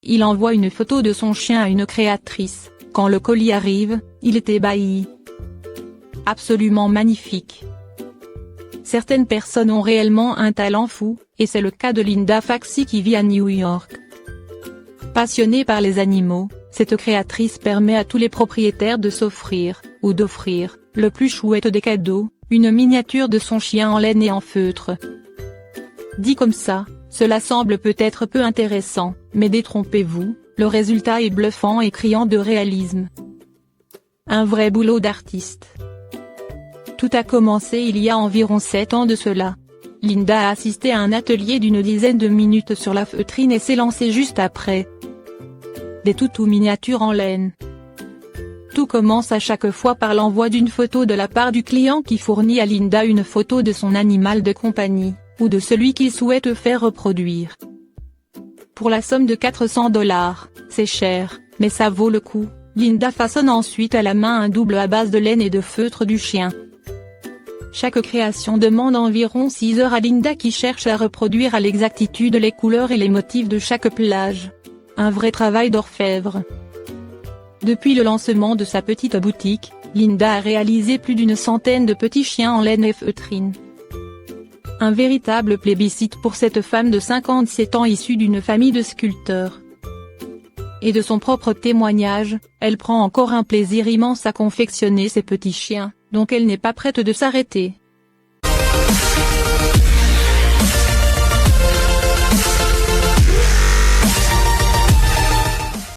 Il envoie une photo de son chien à une créatrice. Quand le colis arrive, il est ébahi. Absolument magnifique. Certaines personnes ont réellement un talent fou, et c'est le cas de Linda Faxi qui vit à New York. Passionnée par les animaux, cette créatrice permet à tous les propriétaires de s'offrir, ou d'offrir, le plus chouette des cadeaux, une miniature de son chien en laine et en feutre. Dit comme ça, cela semble peut-être peu intéressant, mais détrompez-vous, le résultat est bluffant et criant de réalisme. Un vrai boulot d'artiste. Tout a commencé il y a environ 7 ans de cela. Linda a assisté à un atelier d'une dizaine de minutes sur la feutrine et s'est lancée juste après. Des toutous miniatures en laine. Tout commence à chaque fois par l'envoi d'une photo de la part du client qui fournit à Linda une photo de son animal de compagnie, ou de celui qu'il souhaite faire reproduire. Pour la somme de $400, c'est cher, mais ça vaut le coup. Linda façonne ensuite à la main un double à base de laine et de feutre du chien. Chaque création demande environ 6 heures à Linda qui cherche à reproduire à l'exactitude les couleurs et les motifs de chaque plage. Un vrai travail d'orfèvre. Depuis le lancement de sa petite boutique, Linda a réalisé plus d'une centaine de petits chiens en laine et feutrine. Un véritable plébiscite pour cette femme de 57 ans issue d'une famille de sculpteurs. Et de son propre témoignage, elle prend encore un plaisir immense à confectionner ces petits chiens, donc elle n'est pas prête de s'arrêter.